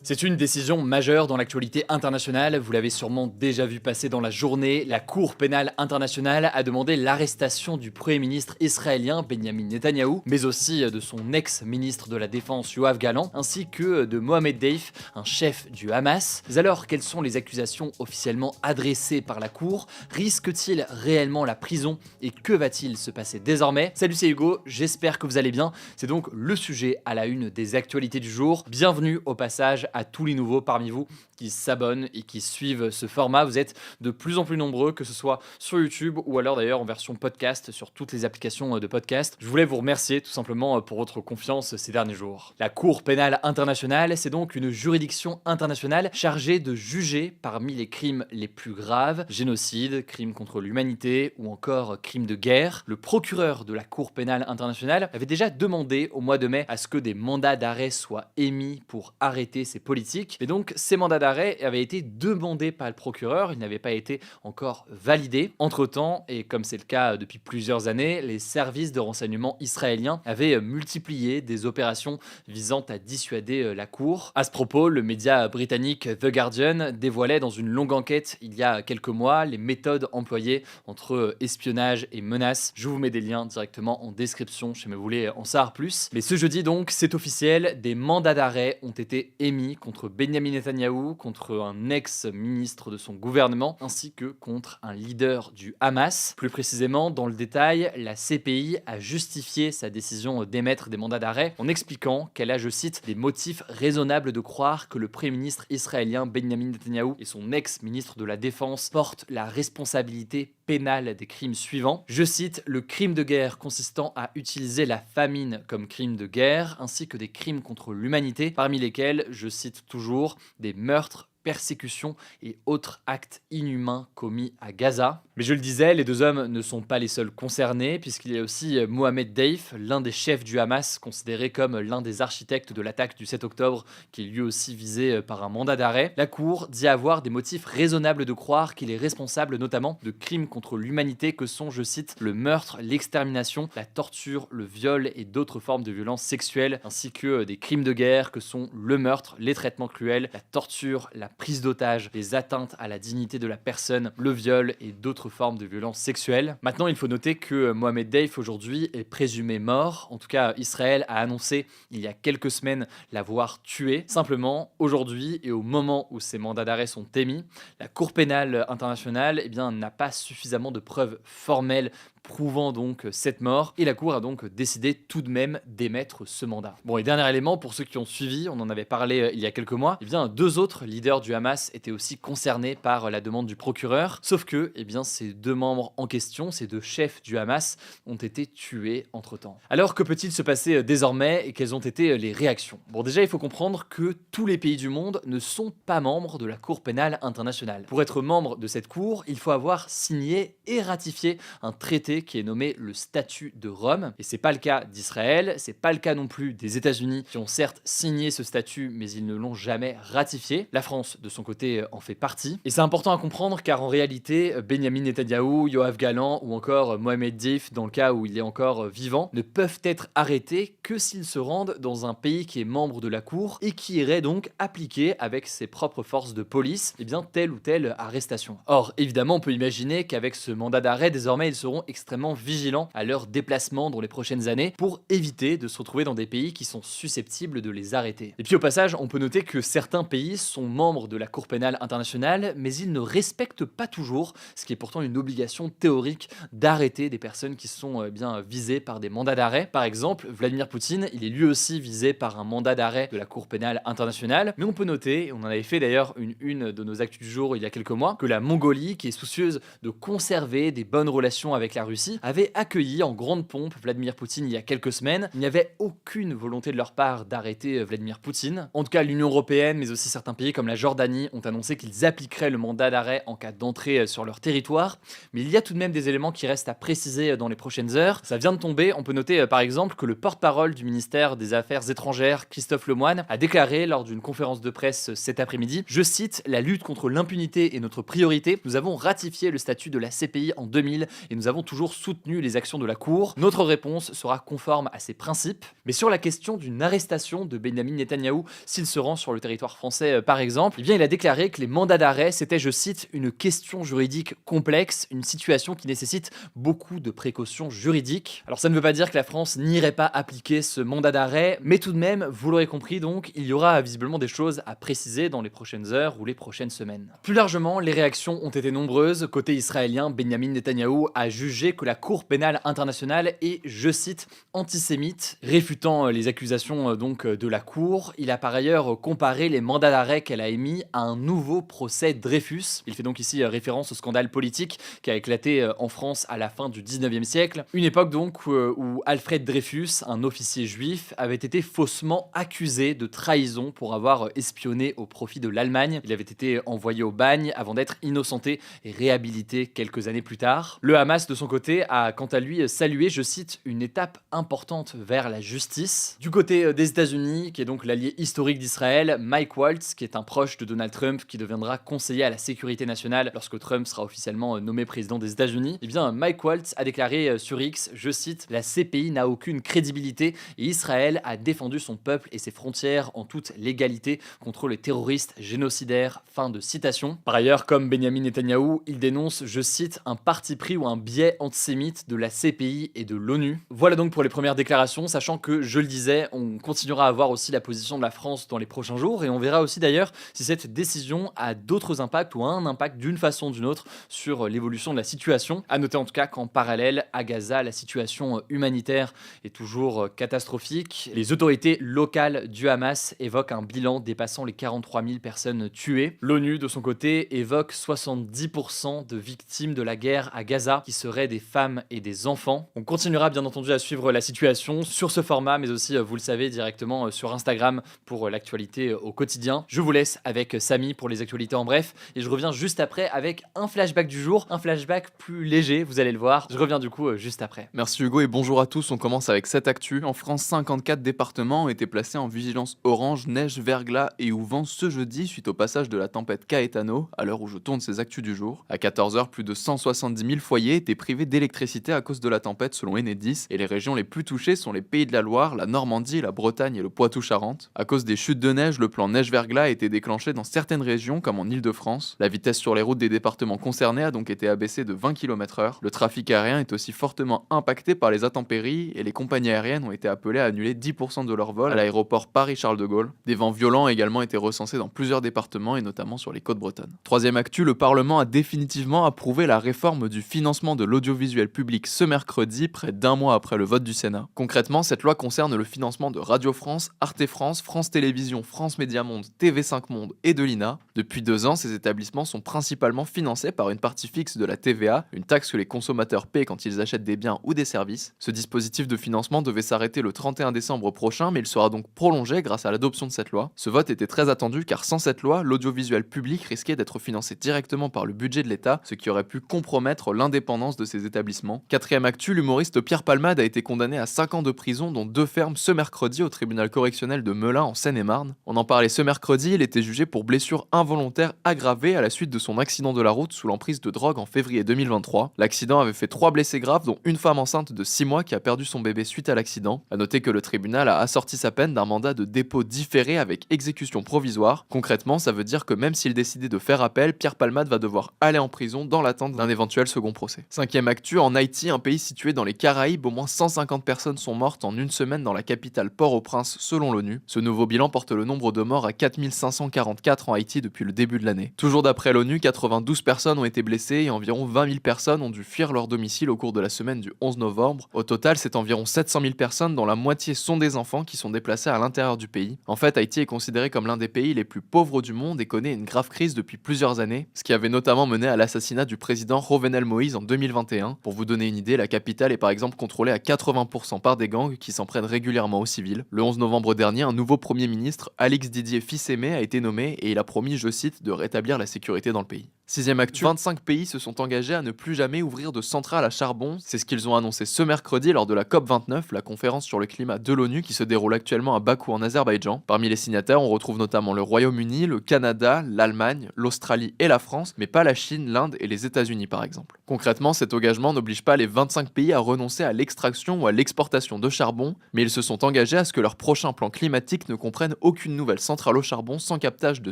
C'est une décision majeure dans l'actualité internationale, vous l'avez sûrement déjà vu passer dans la journée. La Cour pénale internationale a demandé l'arrestation du Premier ministre israélien Benjamin Netanyahou, mais aussi de son ex-ministre de la Défense Yoav Gallant, ainsi que de Mohamed Deif, un chef du Hamas. Mais alors, quelles sont les accusations officiellement adressées par la Cour? Risque-t-il réellement la prison? Et que va-t-il se passer désormais? Salut, c'est Hugo, j'espère que vous allez bien. C'est donc le sujet à la une des actualités du jour. Bienvenue au passage à tous les nouveaux parmi vous qui s'abonnent et qui suivent ce format. Vous êtes de plus en plus nombreux, que ce soit sur YouTube ou alors d'ailleurs en version podcast sur toutes les applications de podcast. Je voulais vous remercier tout simplement pour votre confiance ces derniers jours. La Cour pénale internationale, c'est donc une juridiction internationale chargée de juger parmi les crimes les plus graves, génocide, crimes contre l'humanité ou encore crimes de guerre. Le procureur de la Cour pénale internationale avait déjà demandé au mois de mai à ce que des mandats d'arrêt soient émis pour arrêter ces politiques. Et donc, ces mandats d'arrêt avaient été demandés par le procureur, ils n'avaient pas été encore validés. Entre-temps, et comme c'est le cas depuis plusieurs années, les services de renseignement israéliens avaient multiplié des opérations visant à dissuader la Cour. À ce propos, le média britannique The Guardian dévoilait dans une longue enquête il y a quelques mois les méthodes employées entre espionnage et menaces. Je vous mets des liens directement en description si vous voulez en savoir plus. Mais ce jeudi donc, c'est officiel, des mandats d'arrêt ont été émis contre Benjamin Netanyahou, contre un ex-ministre de son gouvernement, ainsi que contre un leader du Hamas. Plus précisément, dans le détail, la CPI a justifié sa décision d'émettre des mandats d'arrêt en expliquant qu'elle a, je cite, des motifs raisonnables de croire que le Premier ministre israélien Benjamin Netanyahou et son ex-ministre de la Défense portent la responsabilité pénale des crimes suivants. Je cite, le crime de guerre consistant à utiliser la famine comme crime de guerre, ainsi que des crimes contre l'humanité, parmi lesquels, je cite toujours, des meurtres, persécutions et autres actes inhumains commis à Gaza. Mais je le disais, les deux hommes ne sont pas les seuls concernés, puisqu'il y a aussi Mohamed Deif, l'un des chefs du Hamas, considéré comme l'un des architectes de l'attaque du 7 octobre, qui est lui aussi visé par un mandat d'arrêt. La Cour dit avoir des motifs raisonnables de croire qu'il est responsable notamment de crimes contre l'humanité que sont, je cite, le meurtre, l'extermination, la torture, le viol et d'autres formes de violences sexuelles, ainsi que des crimes de guerre que sont le meurtre, les traitements cruels, la torture, la prise d'otage, les atteintes à la dignité de la personne, le viol et d'autres formes de violences sexuelles. Maintenant, il faut noter que Mohamed Deif aujourd'hui est présumé mort. En tout cas, Israël a annoncé il y a quelques semaines l'avoir tué. Simplement, aujourd'hui et au moment où ces mandats d'arrêt sont émis, la Cour pénale internationale n'a pas suffisamment de preuves formelles prouvant donc cette mort, et la Cour a donc décidé tout de même d'émettre ce mandat. Bon, et dernier élément, pour ceux qui ont suivi, on en avait parlé il y a quelques mois, deux autres leaders du Hamas étaient aussi concernés par la demande du procureur, sauf que ces deux membres en question, ces deux chefs du Hamas, ont été tués entre-temps. Alors, que peut-il se passer désormais et quelles ont été les réactions? Bon, déjà, il faut comprendre que tous les pays du monde ne sont pas membres de la Cour pénale internationale. Pour être membre de cette cour, il faut avoir signé et ratifié un traité qui est nommé le statut de Rome, et c'est pas le cas d'Israël, c'est pas le cas non plus des États-Unis qui ont certes signé ce statut mais ils ne l'ont jamais ratifié. La France de son côté en fait partie, et c'est important à comprendre car en réalité Benjamin Netanyahou, Yoav Gallant ou encore Mohamed Deif, dans le cas où il est encore vivant, ne peuvent être arrêtés que s'ils se rendent dans un pays qui est membre de la Cour et qui irait donc appliquer avec ses propres forces de police telle ou telle arrestation. Or évidemment on peut imaginer qu'avec ce mandat d'arrêt désormais ils seront extrêmement vigilants à leur déplacement dans les prochaines années pour éviter de se retrouver dans des pays qui sont susceptibles de les arrêter. Et puis au passage, on peut noter que certains pays sont membres de la Cour pénale internationale, mais ils ne respectent pas toujours, ce qui est pourtant une obligation théorique d'arrêter des personnes qui sont visées par des mandats d'arrêt. Par exemple, Vladimir Poutine, il est lui aussi visé par un mandat d'arrêt de la Cour pénale internationale, mais on peut noter, et on en avait fait d'ailleurs une de nos actus du jour il y a quelques mois, que la Mongolie, qui est soucieuse de conserver des bonnes relations avec la Russie, avait accueilli en grande pompe Vladimir Poutine il y a quelques semaines. Il n'y avait aucune volonté de leur part d'arrêter Vladimir Poutine. En tout cas, l'Union européenne, mais aussi certains pays comme la Jordanie, ont annoncé qu'ils appliqueraient le mandat d'arrêt en cas d'entrée sur leur territoire. Mais il y a tout de même des éléments qui restent à préciser dans les prochaines heures. Ça vient de tomber. On peut noter par exemple que le porte-parole du ministère des Affaires étrangères, Christophe Lemoine, a déclaré lors d'une conférence de presse cet après-midi, je cite, « La lutte contre l'impunité est notre priorité. Nous avons ratifié le statut de la CPI en 2000 et nous avons toujours toujours soutenu les actions de la Cour. Notre réponse sera conforme à ces principes. Mais sur la question d'une arrestation de Benyamin Netanyahou s'il se rend sur le territoire français par exemple, eh bien il a déclaré que les mandats d'arrêt c'était, je cite, une question juridique complexe, une situation qui nécessite beaucoup de précautions juridiques. Alors ça ne veut pas dire que la France n'irait pas appliquer ce mandat d'arrêt, mais tout de même, vous l'aurez compris donc, il y aura visiblement des choses à préciser dans les prochaines heures ou les prochaines semaines. Plus largement, les réactions ont été nombreuses. Côté israélien, Benyamin Netanyahou a jugé que la Cour pénale internationale est, je cite, antisémite, réfutant les accusations donc de la Cour. Il a par ailleurs comparé les mandats d'arrêt qu'elle a émis à un nouveau procès Dreyfus. Il fait donc ici référence au scandale politique qui a éclaté en France à la fin du 19e siècle. Une époque donc où Alfred Dreyfus, un officier juif, avait été faussement accusé de trahison pour avoir espionné au profit de l'Allemagne. Il avait été envoyé au bagne avant d'être innocenté et réhabilité quelques années plus tard. Le Hamas, de son côté, a quant à lui salué, je cite, une étape importante vers la justice. Du côté des États-Unis, qui est donc l'allié historique d'Israël, Mike Waltz, qui est un proche de Donald Trump, qui deviendra conseiller à la sécurité nationale lorsque Trump sera officiellement nommé président des États-Unis, eh bien Mike Waltz a déclaré sur X, je cite, la CPI n'a aucune crédibilité et Israël a défendu son peuple et ses frontières en toute légalité contre les terroristes génocidaires. Fin de citation. Par ailleurs, comme Benyamin Netanyahou, il dénonce, je cite, un parti pris ou un biais antisémite de la CPI et de l'ONU. Voilà donc pour les premières déclarations, sachant que, je le disais, on continuera à voir aussi la position de la France dans les prochains jours et on verra aussi d'ailleurs si cette décision a d'autres impacts ou a un impact d'une façon ou d'une autre sur l'évolution de la situation. À noter en tout cas qu'en parallèle, à Gaza, la situation humanitaire est toujours catastrophique. Les autorités locales du Hamas évoquent un bilan dépassant les 43 000 personnes tuées. L'ONU, de son côté, évoque 70% de victimes de la guerre à Gaza qui seraient des femmes et des enfants. On continuera bien entendu à suivre la situation sur ce format, mais aussi, vous le savez, directement sur Instagram pour l'actualité au quotidien. Je vous laisse avec Samy pour les actualités en bref, et je reviens juste après avec un flashback du jour, un flashback plus léger, vous allez le voir. Je reviens du coup juste après. Merci Hugo et bonjour à tous, on commence avec cette actu. En France, 54 départements ont été placés en vigilance orange, neige, verglas et ou vent ce jeudi suite au passage de la tempête Caetano, à l'heure où je tourne ces actus du jour. À 14h, plus de 170 000 foyers étaient privés d'électricité à cause de la tempête selon Enedis, et les régions les plus touchées sont les Pays de la Loire, la Normandie, la Bretagne et le Poitou-Charentes. À cause des chutes de neige, le plan neige-verglas a été déclenché dans certaines régions comme en Île-de-France. La vitesse sur les routes des départements concernés a donc été abaissée de 20 km/h. Le trafic aérien est aussi fortement impacté par les intempéries et les compagnies aériennes ont été appelées à annuler 10% de leurs vols à l'aéroport Paris-Charles de Gaulle. Des vents violents ont également été recensés dans plusieurs départements et notamment sur les côtes bretonnes. Troisième actu, le Parlement a définitivement approuvé la réforme du financement de l'audiovisuel public ce mercredi, près d'un mois après le vote du Sénat. Concrètement, cette loi concerne le financement de Radio France, Arte France, France Télévisions, France Média Monde, TV5 Monde et de l'INA. Depuis 2 ans, ces établissements sont principalement financés par une partie fixe de la TVA, une taxe que les consommateurs paient quand ils achètent des biens ou des services. Ce dispositif de financement devait s'arrêter le 31 décembre prochain, mais il sera donc prolongé grâce à l'adoption de cette loi. Ce vote était très attendu car sans cette loi, l'audiovisuel public risquait d'être financé directement par le budget de l'État, ce qui aurait pu compromettre l'indépendance de ces établissements. Quatrième actu, l'humoriste Pierre Palmade a été condamné à 5 ans de prison, dont 2 fermes ce mercredi au tribunal correctionnel de Melun en Seine-et-Marne. On en parlait ce mercredi, il était jugé pour blessure involontaire aggravée à la suite de son accident de la route sous l'emprise de drogue en février 2023. L'accident avait fait 3 blessés graves, dont une femme enceinte de 6 mois qui a perdu son bébé suite à l'accident. A noter que le tribunal a assorti sa peine d'un mandat de dépôt différé avec exécution provisoire. Concrètement, ça veut dire que même s'il décidait de faire appel, Pierre Palmade va devoir aller en prison dans l'attente d'un éventuel second procès. Cinquième actu, en Haïti, un pays situé dans les Caraïbes, au moins 150 personnes sont mortes en une semaine dans la capitale Port-au-Prince selon l'ONU. Ce nouveau bilan porte le nombre de morts à 4544 en Haïti depuis le début de l'année. Toujours d'après l'ONU, 92 personnes ont été blessées et environ 20 000 personnes ont dû fuir leur domicile au cours de la semaine du 11 novembre. Au total, c'est environ 700 000 personnes dont la moitié sont des enfants qui sont déplacés à l'intérieur du pays. En fait, Haïti est considéré comme l'un des pays les plus pauvres du monde et connaît une grave crise depuis plusieurs années, ce qui avait notamment mené à l'assassinat du président Jovenel Moïse en 2021. Pour vous donner une idée, la capitale est par exemple contrôlée à 80% par des gangs qui s'en prennent régulièrement aux civils. Le 11 novembre dernier, un nouveau premier ministre, Alix Didier Fils-Aimé, a été nommé et il a promis, je cite, de rétablir la sécurité dans le pays. Sixième actu, 25 pays se sont engagés à ne plus jamais ouvrir de centrales à charbon. C'est ce qu'ils ont annoncé ce mercredi lors de la COP29, la conférence sur le climat de l'ONU qui se déroule actuellement à Bakou en Azerbaïdjan. Parmi les signataires, on retrouve notamment le Royaume-Uni, le Canada, l'Allemagne, l'Australie et la France, mais pas la Chine, l'Inde et les États-Unis par exemple. Concrètement, cet engagement n'oblige pas les 25 pays à renoncer à l'extraction ou à l'exportation de charbon, mais ils se sont engagés à ce que leur prochain plan climatique ne comprenne aucune nouvelle centrale au charbon sans captage de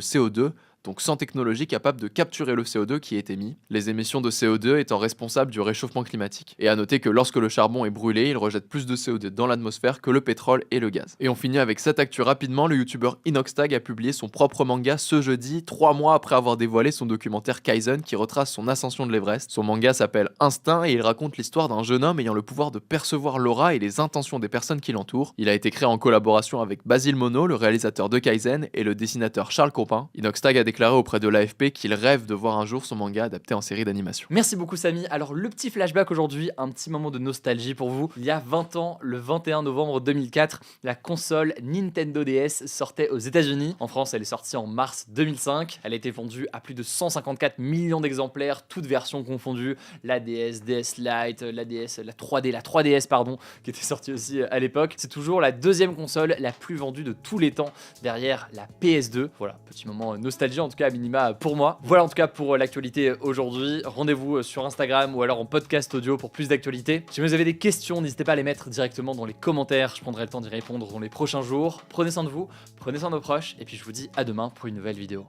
CO2, donc sans technologie capable de capturer le CO2 qui est émis, les émissions de CO2 étant responsables du réchauffement climatique. Et à noter que lorsque le charbon est brûlé, il rejette plus de CO2 dans l'atmosphère que le pétrole et le gaz. Et on finit avec cette actu rapidement, le youtubeur Inoxtag a publié son propre manga ce jeudi, 3 mois après avoir dévoilé son documentaire Kaizen qui retrace son ascension de l'Everest. Son manga s'appelle Instinct et il raconte l'histoire d'un jeune homme ayant le pouvoir de percevoir l'aura et les intentions des personnes qui l'entourent. Il a été créé en collaboration avec Basil Mono, le réalisateur de Kaizen, et le dessinateur Charles Copin. Inoxtag a déclaré auprès de l'AFP qu'il rêve de voir un jour son manga adapté en série d'animation. Merci beaucoup Samy. Alors le petit flashback aujourd'hui, un petit moment de nostalgie pour vous. Il y a 20 ans, le 21 novembre 2004, la console Nintendo DS sortait aux États-Unis. En France, elle est sortie en mars 2005. Elle a été vendue à plus de 154 millions d'exemplaires, toutes versions confondues. La DS, DS Lite, la DS, la 3D, la 3DS pardon, qui était sortie aussi à l'époque. C'est toujours la deuxième console la plus vendue de tous les temps, derrière la PS2. Voilà, petit moment nostalgie en tout cas à minima pour moi. Voilà en tout cas pour l'actualité aujourd'hui. Rendez-vous sur Instagram ou alors en podcast audio pour plus d'actualités. Si vous avez des questions, n'hésitez pas à les mettre directement dans les commentaires. Je prendrai le temps d'y répondre dans les prochains jours. Prenez soin de vous, prenez soin de vos proches et puis je vous dis à demain pour une nouvelle vidéo.